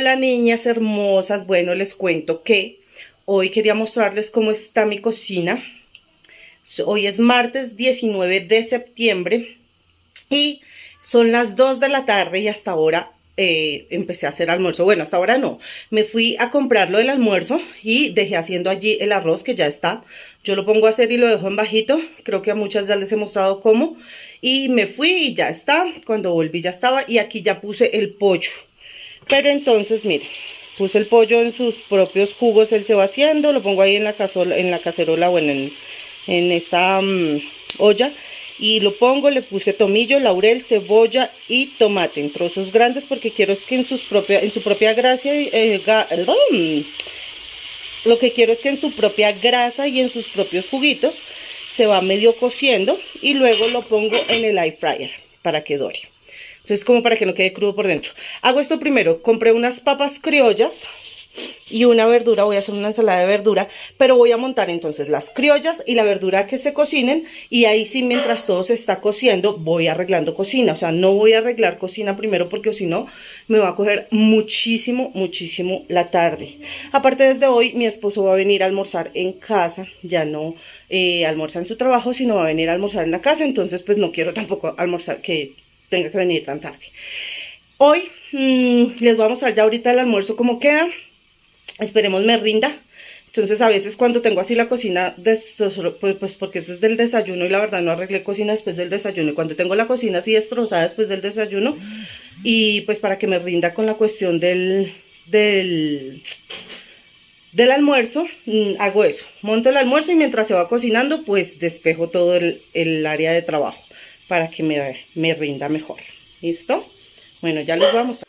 Hola niñas hermosas, bueno les cuento que hoy quería mostrarles cómo está mi cocina. Hoy es martes 19 de septiembre y son las 2 de la tarde y hasta ahora empecé a hacer almuerzo. Bueno, hasta ahora no, me fui a comprar lo del almuerzo y dejé haciendo allí el arroz que ya está. Yo lo pongo a hacer y lo dejo en bajito, creo que a muchas ya les he mostrado cómo. Y me fui y ya está, cuando volví ya estaba y aquí ya puse el pollo. Pero entonces, mire, puse el pollo en sus propios jugos, él se va haciendo, lo pongo ahí en la cacerola o en esta olla y lo pongo, le puse tomillo, laurel, cebolla y tomate en trozos grandes porque quiero es que en su propia grasa, lo que quiero es que en su propia grasa y en sus propios juguitos se va medio cociendo y luego lo pongo en el air fryer para que dore. Entonces, como para que no quede crudo por dentro. Hago esto primero. Compré unas papas criollas y una verdura. Voy a hacer una ensalada de verdura. Pero voy a montar entonces las criollas y la verdura que se cocinen. Y ahí sí, mientras todo se está cociendo, voy arreglando cocina. O sea, no voy a arreglar cocina primero porque si no, me va a coger muchísimo la tarde. Aparte, desde hoy, mi esposo va a venir a almorzar en casa. Ya no almuerza en su trabajo, sino va a venir a almorzar en la casa. Entonces, pues no quiero tampoco almorzar que tenga que venir tan tarde. Hoy les voy a mostrar ya ahorita el almuerzo como queda. Esperemos me rinda. Entonces a veces cuando tengo así la cocina, pues porque esto es del desayuno y la verdad no arreglé cocina después del desayuno. Y cuando tengo la cocina así destrozada después del desayuno, y pues para que me rinda con la cuestión del almuerzo, hago eso. Monto el almuerzo y mientras se va cocinando, pues despejo todo el área de trabajo para que me rinda mejor. ¿Listo? Bueno, ya les voy a mostrar.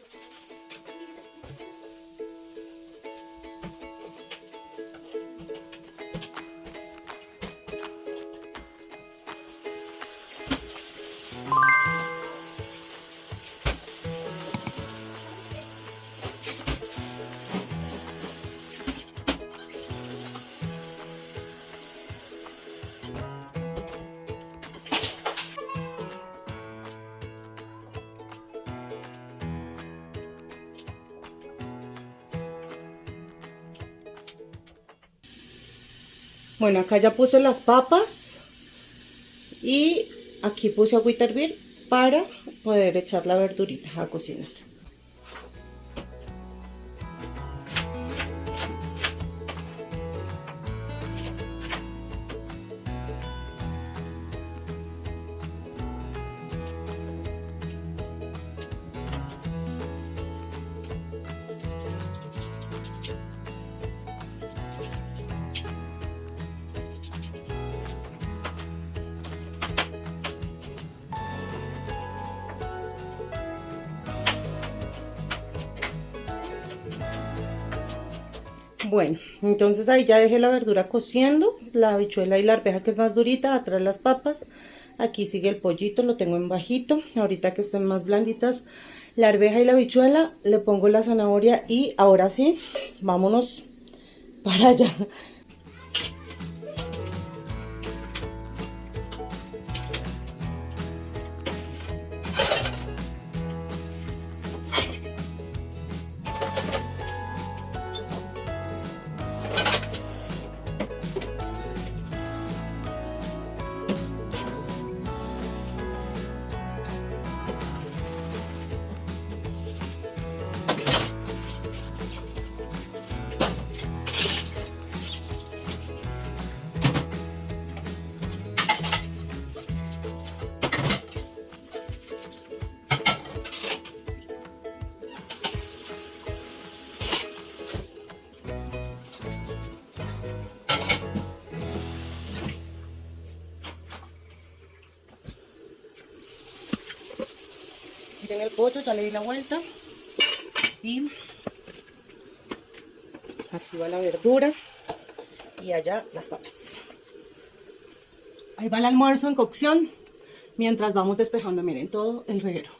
Bueno, acá ya puse las papas y aquí puse agüita a hervir para poder echar la verdurita a cocinar. Bueno, entonces ahí ya dejé la verdura cociendo, la habichuela y la arveja que es más durita, atrás las papas, aquí sigue el pollito, lo tengo en bajito, ahorita que estén más blanditas la arveja y la habichuela, le pongo la zanahoria y ahora sí, vámonos para allá. Miren el pollo, ya le di la vuelta y así va la verdura y allá las papas. Ahí va el almuerzo en cocción mientras vamos despejando, miren, todo el reguero.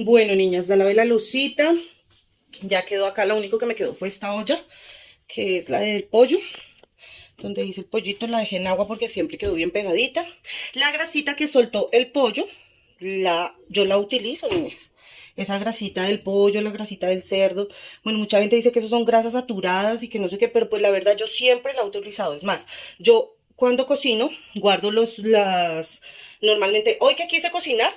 Bueno, niñas, ya lavé la losita. Ya quedó acá, lo único que me quedó fue esta olla, que es la del pollo. Donde hice el pollito la dejé en agua porque siempre quedó bien pegadita. La grasita que soltó el pollo, yo la utilizo, niñas. Esa grasita del pollo, la grasita del cerdo. Bueno, mucha gente dice que eso son grasas saturadas y que no sé qué, pero pues la verdad yo siempre la he utilizado. Es más, yo cuando cocino guardo normalmente, hoy que quise cocinar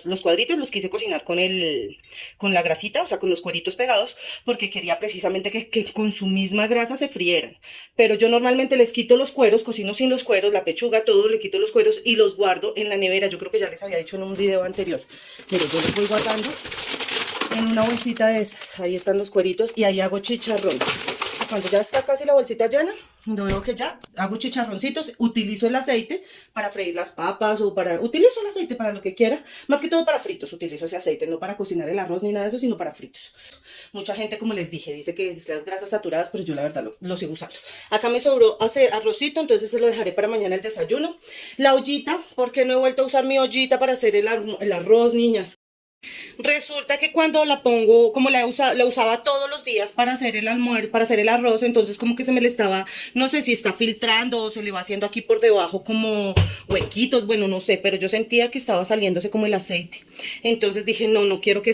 los cuadritos, los quise cocinar con la grasita, o sea, con los cueritos pegados, porque quería precisamente que con su misma grasa se frieran. Pero yo normalmente les quito los cueros, cocino sin los cueros, la pechuga, todo, le quito los cueros y los guardo en la nevera. Yo creo que ya les había dicho en un video anterior. Mire, yo los voy guardando en una bolsita de estas. Ahí están los cueritos y ahí hago chicharrón. Cuando ya está casi la bolsita llena, yo veo que ya hago chicharroncitos, utilizo el aceite para freír las papas utilizo el aceite para lo que quiera, más que todo para fritos utilizo ese aceite, no para cocinar el arroz ni nada de eso, sino para fritos. Mucha gente, como les dije, dice que es las grasas saturadas, pero yo la verdad lo sigo usando. Acá me sobró arrocito, entonces se lo dejaré para mañana el desayuno. La ollita, porque no he vuelto a usar mi ollita para hacer el arroz, niñas? Resulta que cuando la pongo, como la usaba todos los días para hacer el almuerzo, para hacer el arroz, entonces como que se me le estaba, no sé si está filtrando o se le va haciendo aquí por debajo como huequitos, bueno, no sé, pero yo sentía que estaba saliéndose como el aceite. Entonces dije, no quiero que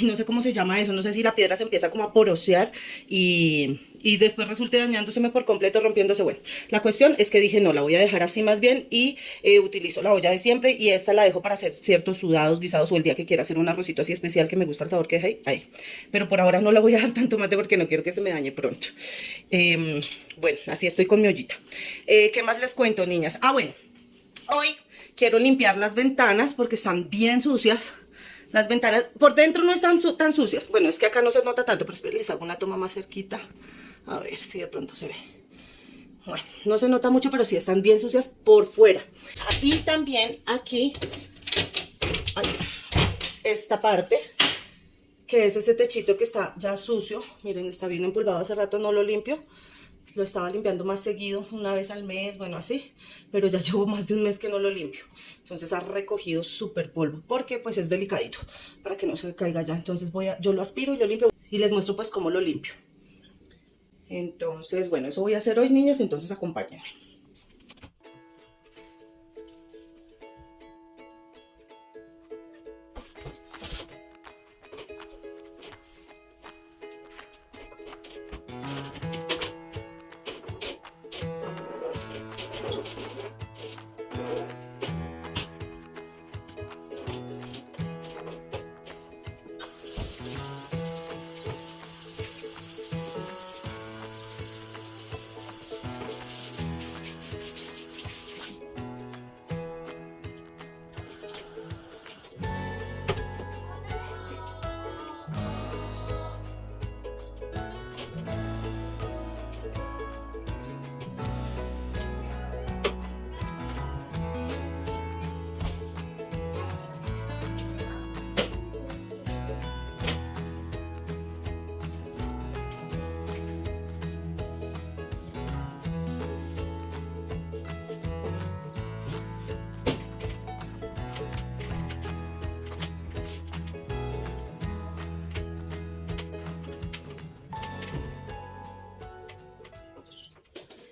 no sé cómo se llama eso, no sé si la piedra se empieza como a porosear y después resulte dañándoseme por completo, rompiéndose. Bueno, la cuestión es que dije, no, la voy a dejar así más bien y utilizo la olla de siempre y esta la dejo para hacer ciertos sudados, guisados o el día que quiera hacer un arrocito así especial que me gusta el sabor que deje ahí. Pero por ahora no la voy a dar tanto mate porque no quiero que se me dañe pronto. Bueno, así estoy con mi ollita. ¿Qué más les cuento, niñas? Bueno, hoy quiero limpiar las ventanas porque están bien sucias. Las ventanas por dentro no están tan sucias. Bueno, es que acá no se nota tanto, pero esperen, les hago una toma más cerquita. A ver si de pronto se ve. Bueno, no se nota mucho, pero sí están bien sucias por fuera. Y también aquí, esta parte, que es ese techito que está ya sucio. Miren, está bien empolvado, hace rato no lo limpio. Lo estaba limpiando más seguido, una vez al mes, bueno, así. Pero ya llevo más de un mes que no lo limpio. Entonces ha recogido súper polvo, porque pues es delicadito, para que no se caiga ya. Entonces yo lo aspiro y lo limpio y les muestro pues cómo lo limpio. Entonces, bueno, eso voy a hacer hoy, niñas, entonces acompáñenme.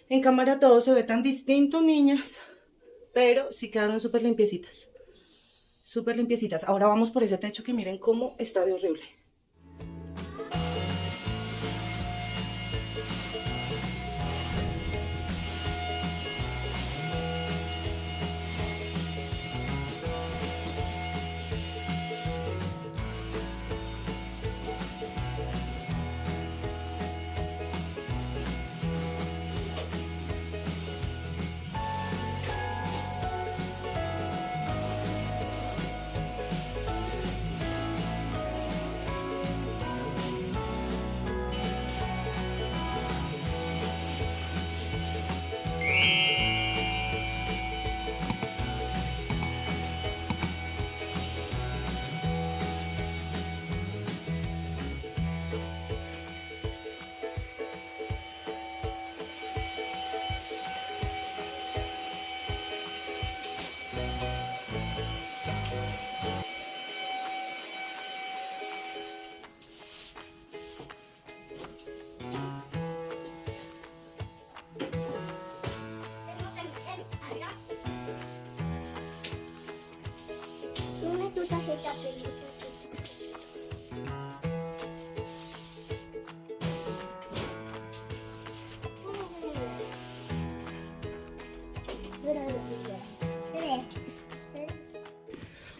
En cámara todo se ve tan distinto, niñas, pero sí quedaron súper limpiecitas. Súper limpiecitas. Ahora vamos por ese techo que miren cómo está de horrible.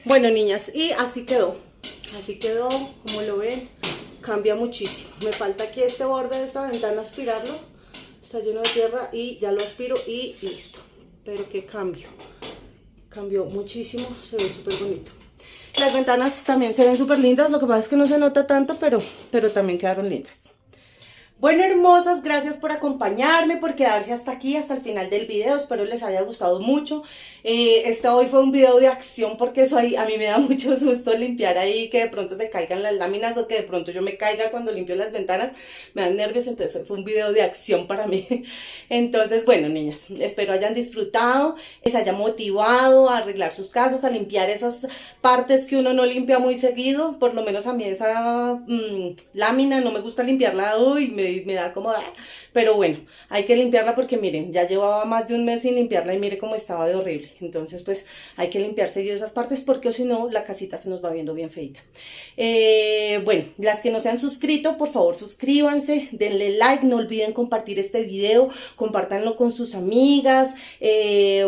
Bueno, niñas, y así quedó, como lo ven, cambia muchísimo. Me falta aquí este borde de esta ventana aspirarlo, está lleno de tierra y ya lo aspiro y listo. Pero qué cambio, cambió muchísimo, se ve súper bonito. Las ventanas también se ven súper lindas, lo que pasa es que no se nota tanto, pero también quedaron lindas. Bueno, hermosas, gracias por acompañarme, por quedarse hasta aquí, hasta el final del video. Espero les haya gustado mucho. Este hoy fue un video de acción porque eso ahí, a mí me da mucho susto limpiar ahí, que de pronto se caigan las láminas o que de pronto yo me caiga cuando limpio las ventanas. Me dan nervios, entonces hoy fue un video de acción para mí. Entonces, bueno, niñas, espero hayan disfrutado, les haya motivado a arreglar sus casas, a limpiar esas partes que uno no limpia muy seguido. Por lo menos a mí esa lámina no me gusta limpiarla, uy, me da como... Pero bueno, hay que limpiarla porque miren, ya llevaba más de un mes sin limpiarla y mire cómo estaba de horrible. Entonces pues hay que limpiar seguido esas partes porque o si no la casita se nos va viendo bien feita. Bueno, las que no se han suscrito, por favor suscríbanse, denle like, no olviden compartir este video, compártanlo con sus amigas.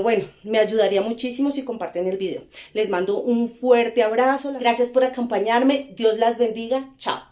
Bueno, me ayudaría muchísimo si comparten el video. Les mando un fuerte abrazo, gracias por acompañarme, Dios las bendiga, chao.